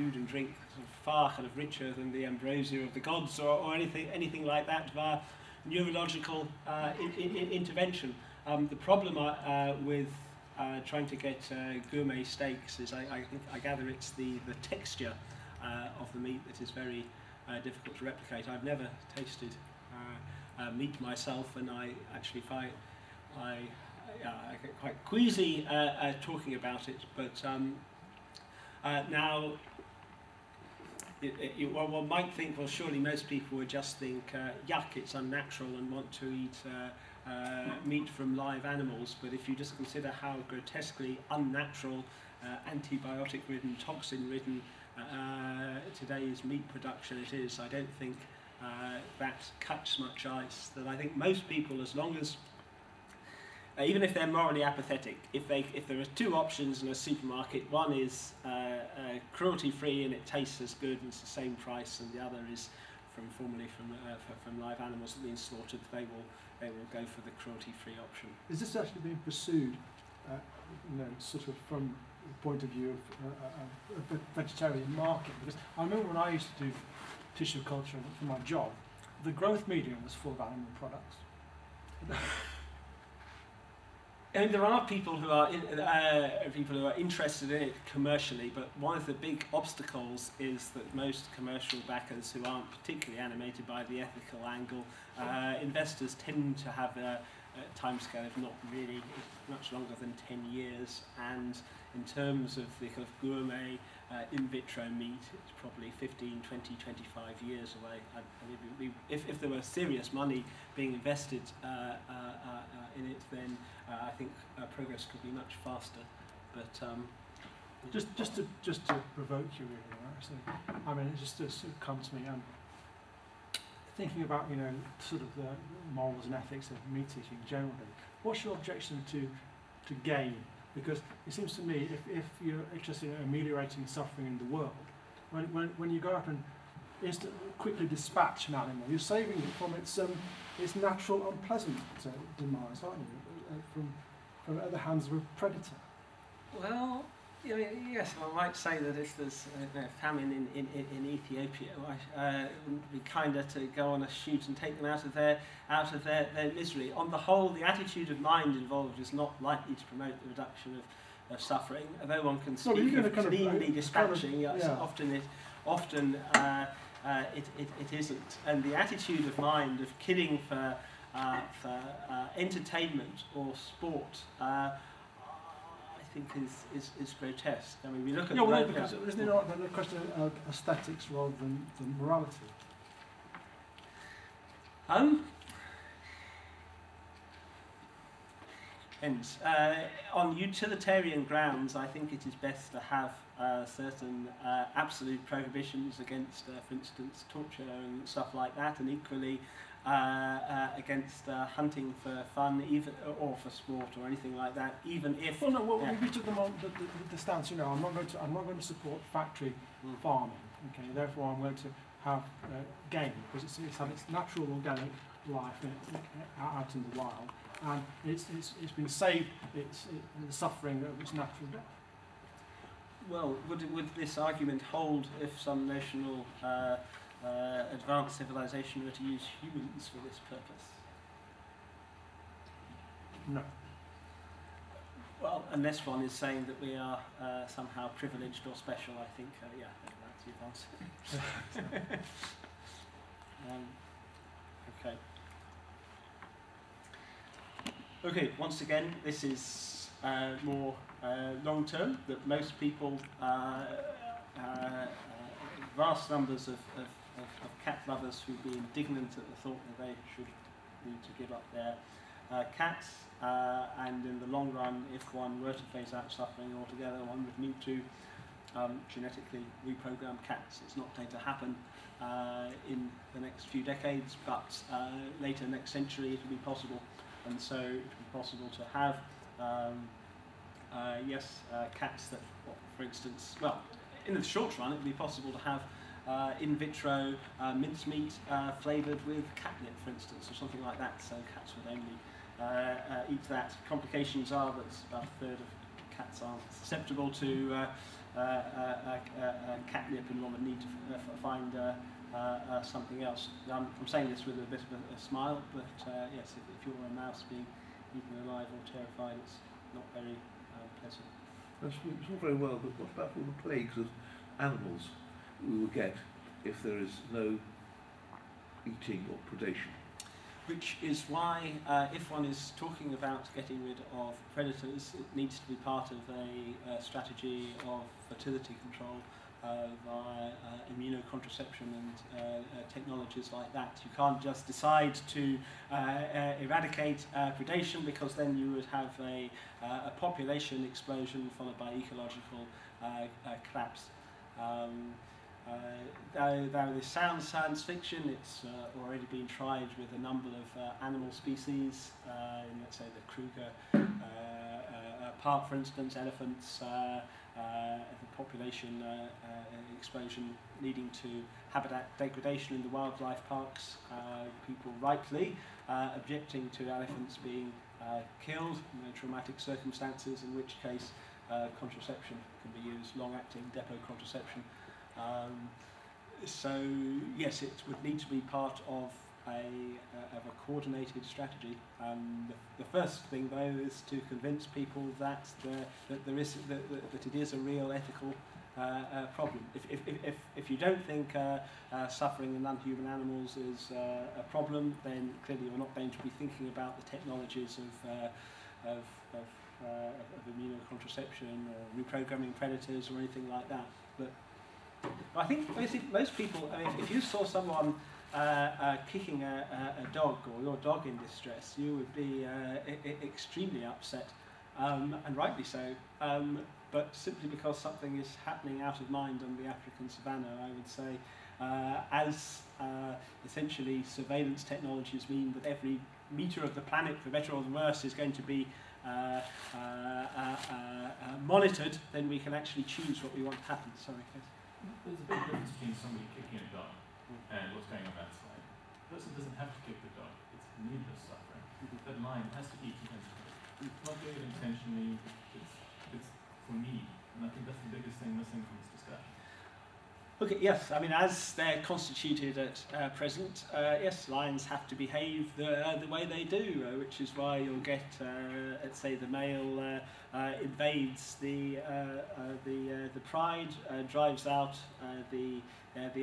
food and drink sort of far kind of richer than the ambrosia of the gods or anything like that via neurological intervention. The problem with trying to get gourmet steaks is I gather it's the texture of the meat that is very difficult to replicate. I've never tasted meat myself, and I actually find I get quite queasy talking about it. But now, one might think, well, surely most people would just think, yuck, it's unnatural, and want to eat meat from live animals. But if you just consider how grotesquely unnatural, antibiotic-ridden, toxin-ridden today's meat production it is, I don't think that cuts much ice. That I think most people, as long as even if they're morally apathetic, if there are two options in a supermarket, one is cruelty-free and it tastes as good and it's the same price, and the other is from live animals that have been slaughtered, they will go for the cruelty-free option. Is this actually being pursued, sort of from the point of view of a vegetarian market? Because I remember when I used to do tissue culture for my job, the growth medium was full of animal products. I mean, there are people who are interested in it commercially, but one of the big obstacles is that most commercial backers who aren't particularly animated by the ethical angle, investors tend to have a timescale of not really much longer than 10 years, and in terms of the kind of gourmet in vitro meat, it's probably 15, 20, 25 years away. If there were serious money being invested in it, then I think progress could be much faster. But just to provoke you, really, actually, I mean, it just sort of comes to me. Thinking about sort of the morals and ethics of meat eating generally. What's your objection to gain? Because it seems to me, if you're interested in ameliorating suffering in the world, when you go out and quickly dispatch an animal, you're saving it from its natural unpleasant demise, aren't you? From the hands of a predator. Well, yes, I might say that if there's famine in Ethiopia, it would be kinder to go on a shoot and take them out of their misery. On the whole, the attitude of mind involved is not likely to promote the reduction of suffering. Although one can speak of cleanly dispatching, often it isn't. And the attitude of mind of killing for entertainment or sport, I think is grotesque. I mean, we look at because isn't it not a question of aesthetics rather than morality? Depends. On utilitarian grounds, I think it is best to have certain absolute prohibitions against, for instance, torture and stuff like that, and equally against hunting for fun, even or for sport or anything like that. Even if we took them on the stance. I'm not going to support factory farming. Okay, therefore I'm going to have game, because it's had its natural organic life out in the wild, and it's been saved the suffering of its natural death. Well, would this argument hold if some national advanced civilization were to use humans for this purpose? No. Well, unless one is saying that we are somehow privileged or special, I think, that's the answer. Okay. Okay, once again, this is more long-term, that most people, vast numbers of cat lovers who'd be indignant at the thought that they should need to give up their cats, and in the long run, if one were to phase out suffering altogether, one would need to genetically reprogram cats. It's not going to happen in the next few decades, but later next century it will be possible, and so it will be possible to have cats that, for instance, well, in the short run it would be possible to have in vitro mincemeat flavoured with catnip, for instance, or something like that, so cats would only eat that. Complications are that about a third of cats are susceptible to catnip and one would need to find something else. I'm saying this with a bit of a smile, but yes, if you're a mouse being eaten alive or terrified, it's not very pleasant. That's all very well, but what about all the plagues of animals we will get if there is no eating or predation? Which is why, if one is talking about getting rid of predators, it needs to be part of a strategy of fertility control via immunocontraception and technologies like that. You can't just decide to eradicate predation, because then you would have a population explosion followed by ecological collapse. Though this sounds science fiction, it's already been tried with a number of animal species, in, let's say, the Kruger park, for instance, elephants, the population explosion leading to habitat degradation in the wildlife parks, people rightly objecting to elephants being killed in traumatic circumstances, in which case contraception can be used, long-acting depot contraception. So yes, it would need to be part of a coordinated strategy. The first thing, though, is to convince people that there is that it is a real ethical problem. If you don't think suffering in non-human animals is a problem, then clearly you're not going to be thinking about the technologies of immunocontraception or reprogramming predators or anything like that. But I think most people, I mean, if you saw someone kicking a dog, or your dog in distress, you would be extremely upset, and rightly so, but simply because something is happening out of mind on the African savannah, I would say, as essentially surveillance technologies mean that every metre of the planet, for better or worse, is going to be monitored, then we can actually choose what we want to happen. Sorry, Chris. There's a big difference between somebody kicking a dog and what's going on outside. The person doesn't have to kick the dog, it's needless suffering. That lion has to eat intentionally. It's not doing it intentionally, it's for need. And I think that's the biggest thing missing from this discussion. Okay, yes, I mean, as they're constituted at present, yes, lions have to behave the way they do, which is why you'll get, let's say, the male invades the pride, drives out the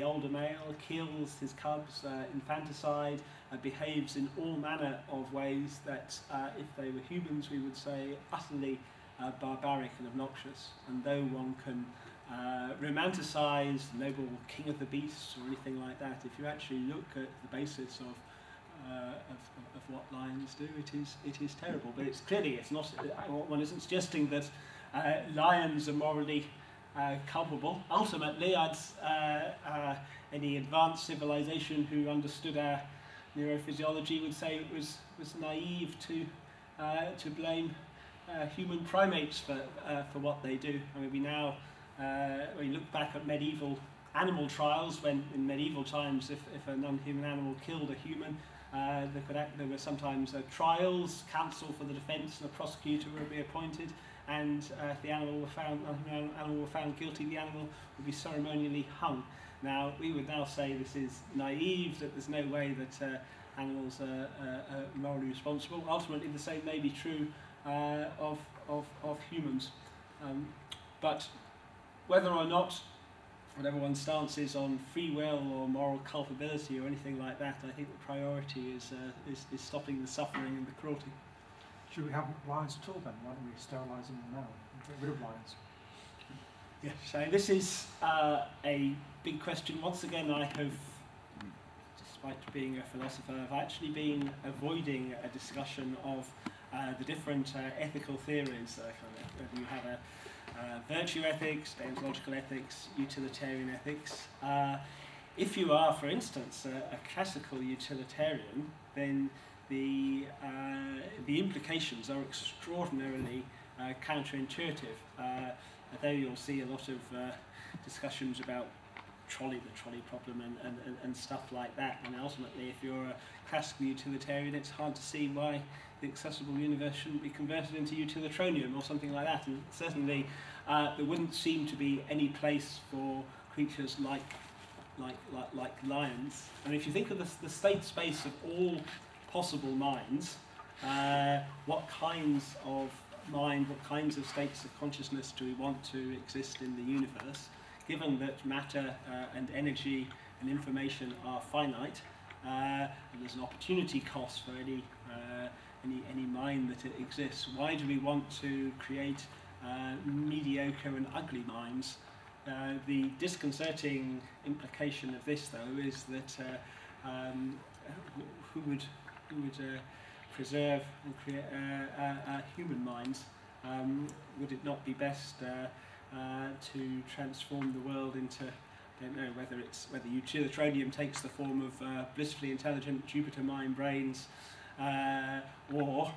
older male, kills his cubs, infanticide, behaves in all manner of ways that, if they were humans, we would say utterly barbaric and obnoxious. And though one can romanticize the noble king of the beasts or anything like that, if you actually look at the basis of what lions do, it is terrible. But it's not. One isn't suggesting that lions are morally culpable. Ultimately, any advanced civilization who understood our neurophysiology would say it was naive to blame human primates for what they do. I mean, we now. When you look back at medieval animal trials, when in medieval times, if a non-human animal killed a human, there were sometimes trials, counsel for the defence, and a prosecutor would be appointed, and if the animal were found guilty, the animal would be ceremonially hung. Now, we would now say this is naive, that there's no way that animals are morally responsible. Ultimately, the same may be true of humans. But whether or not, whatever one's stance is on free will or moral culpability or anything like that, I think the priority is stopping the suffering and the cruelty. Should we have lions at all then? Why don't we sterilise them now and get rid of lions? Yes, so this is a big question. Once again, I have, despite being a philosopher, I've actually been avoiding a discussion of the different ethical theories. Whether you have a virtue ethics, deontological ethics, utilitarian ethics. If you are, for instance, a classical utilitarian, then the implications are extraordinarily counterintuitive. Although you'll see a lot of discussions about the trolley problem and stuff like that, and ultimately if you're a classical utilitarian, it's hard to see why the accessible universe shouldn't be converted into utilitronium or something like that. And certainly there wouldn't seem to be any place for creatures like lions. And if you think of the state space of all possible minds, what kinds of mind, what kinds of states of consciousness do we want to exist in the universe, given that matter and energy and information are finite, and there's an opportunity cost for any mind that it exists. Why do we want to create mediocre and ugly minds? The disconcerting implication of this, though, is that who would preserve and create human minds? Would it not be best to transform the world into, I don't know whether utilitarian takes the form of blissfully intelligent Jupiter mind brains, or,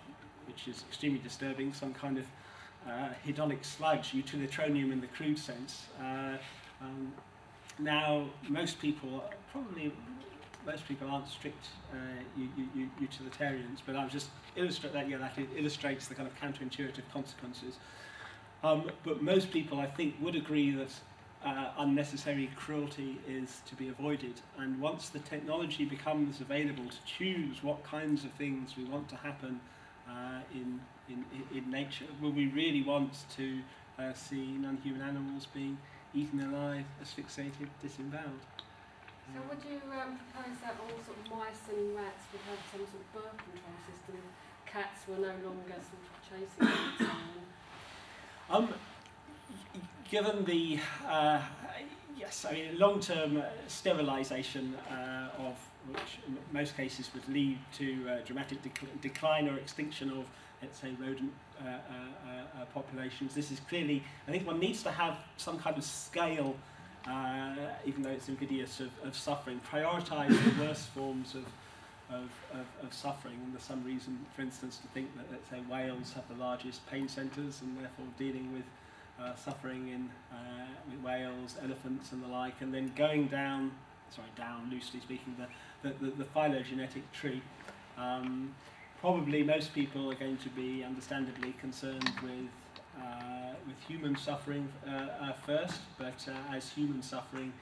which is extremely disturbing, some kind of hedonic sludge, utilitarian in the crude sense. Now, most people aren't strict utilitarians, but I'll just illustrate that. Yeah, that illustrates the kind of counterintuitive consequences. But most people, I think, would agree that unnecessary cruelty is to be avoided. And once the technology becomes available to choose what kinds of things we want to happen in nature, will we really want to see non-human animals being eaten alive, asphyxiated, disemboweled? So would you propose that all sort of mice and rats would have some sort of birth control system? Cats were no longer sort of chasing them and so on? Given the yes, I mean long-term sterilisation of which in most cases would lead to dramatic decline or extinction of, let's say, rodent populations. This is clearly, I think one needs to have some kind of scale, even though it's invidious, of suffering, prioritise the worst forms of suffering. And there's some reason, for instance, to think that, let's say, whales have the largest pain centres, and therefore dealing with suffering in with whales, elephants and the like, and then going down, loosely speaking, the phylogenetic tree. Probably most people are going to be understandably concerned with human suffering first, but as human suffering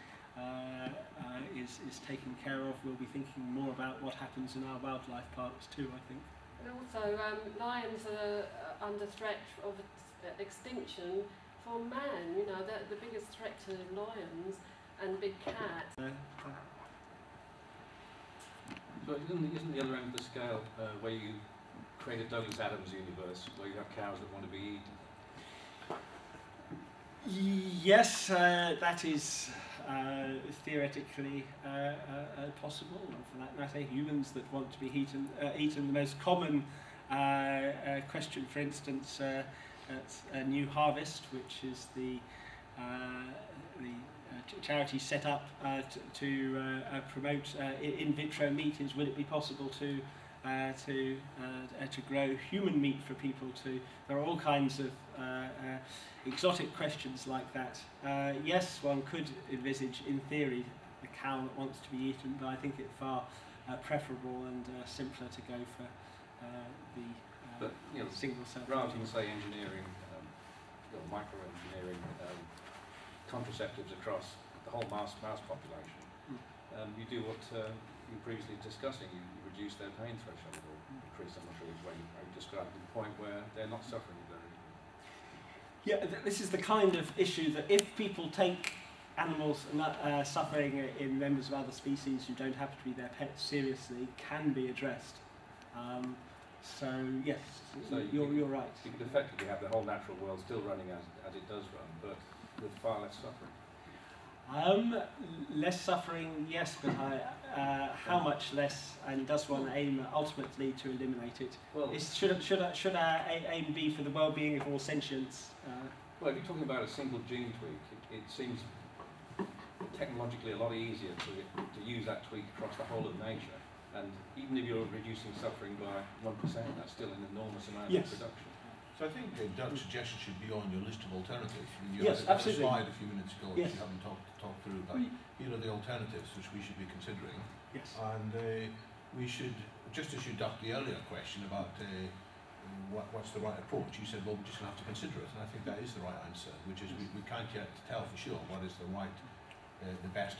is taken care of, we'll be thinking more about what happens in our wildlife parks too, I think. And also, lions are under threat of extinction for man. You know, the biggest threat to lions and big cats. So isn't the other end of the scale where you create a Douglas Adams universe, where you have cows that want to be eaten? Yes, that is theoretically possible. And for that matter, humans that want to be eaten. The most common question, for instance, at New Harvest, which is the charity set up to promote in vitro meat, is: will it be possible to grow human meat for people to? There are all kinds of exotic questions like that. Yes, one could envisage, in theory, a cow that wants to be eaten, but I think it's far preferable and simpler to go for but, you know, single cell. Rather than say engineering, or microengineering contraceptives across the whole mouse population, you do what you were previously discussing. You reduce their pain threshold, or increase, I'm not sure which way you described, to the point where they're not suffering very. Yeah, this is the kind of issue that if people take animals suffering in members of other species who don't happen to be their pets seriously, can be addressed. So yes, so you're right. You could effectively have the whole natural world still running as it does run, but with far less suffering. Less suffering, yes, but how much less? And does one aim ultimately to eliminate it? Well, should our aim be for the well-being of all sentience? Well, if you're talking about a single gene tweak, it seems technologically a lot easier to use that tweak across the whole of nature. And even if you're reducing suffering by 1%, that's still an enormous amount of production. So I think Doug's suggestion should be on your list of alternatives. You yes, had a absolutely. slide a few minutes ago which yes. you haven't talked through, but here are the alternatives which we should be considering. Yes. And we should, just as you ducked the earlier question about what's the right approach? You said, well, we're just going to have to consider it, and I think that is the right answer, which is we can't yet tell for sure what is the right, the best